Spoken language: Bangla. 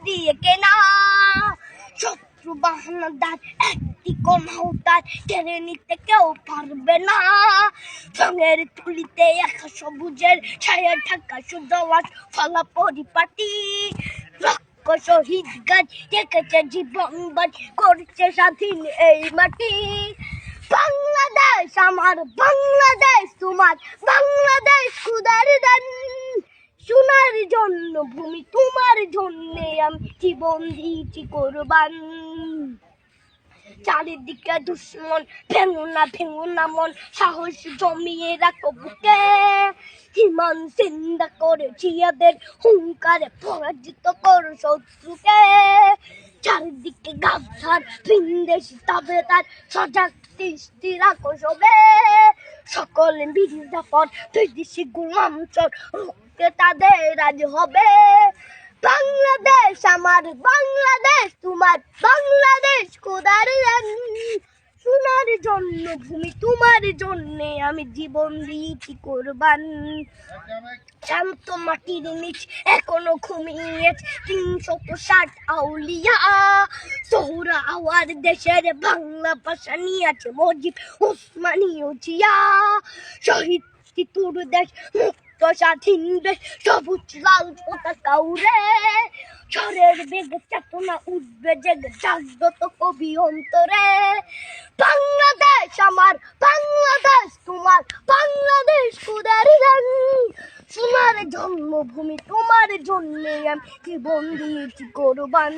দিয়ে কেনা। শত্রু বাহানাদার একটি কমাউতার টেনে নিতে কেউ পারবে না। রঙের তুলিতে একা সবুজের ছায়া ঢাকা সুজলাস ফলা পরিপাটি। শহীদ গাছ রেখেছে জীবন বাজ করছে স্বাধীন এই মাটি। বাংলাদেশ আমার, বাংলাদেশ তোমার, বাংলাদেশ খুদার দান। সোনার জন্য ভূমি তোমার জন্যে আমি জীবন দিয়েছি কোরবান। চারিদিকে দুশ্মন, ভেঙো না মন, সাহস জমিয়ে রাখো বুকে। হিমান চিন্তা করেছি এদের হুঙ্কারে পরাজিত করো শত্রুকে। চারিদিকে গাছার ভিনদেশি তাবেদার সজাগ দৃষ্টি রাখো সবে। সকলে মির্জাফর বিদেশি গোলাম চর রুখতে তাদের আজ হবে। বাংলাদেশ আমার, বাংলাদেশ তোমার, বাংলাদেশ খোদার দান। সোনার জন্য ভূমি তোমার জন্যে আমি জীবন দিয়েছি কোরবান। শান্ত মাটির নিচ এখনো ঘুমিয়ে ৩৬০ আউলিয়া। সোহরা আওয়ার দেশের বাংলা ভাষা নিয়েছে মজিদ ওসমানীয় জিয়া। শহীদ তিতুর দেশ মুক্ত স্বাধীন দেশ, সবুজ লাল পতাকা উড়ে। ঝড়ের বেগে চেতনা উঠবে জেগে জাগ্রত কবি অন্তরে। বাংলাদেশ আমার, বাংলাদেশ তোমার, বাংলাদেশ খোদার দান। সোনার জন্মভূমি তোমার জন্যে আমি জীবন দিয়েছি কোরবান।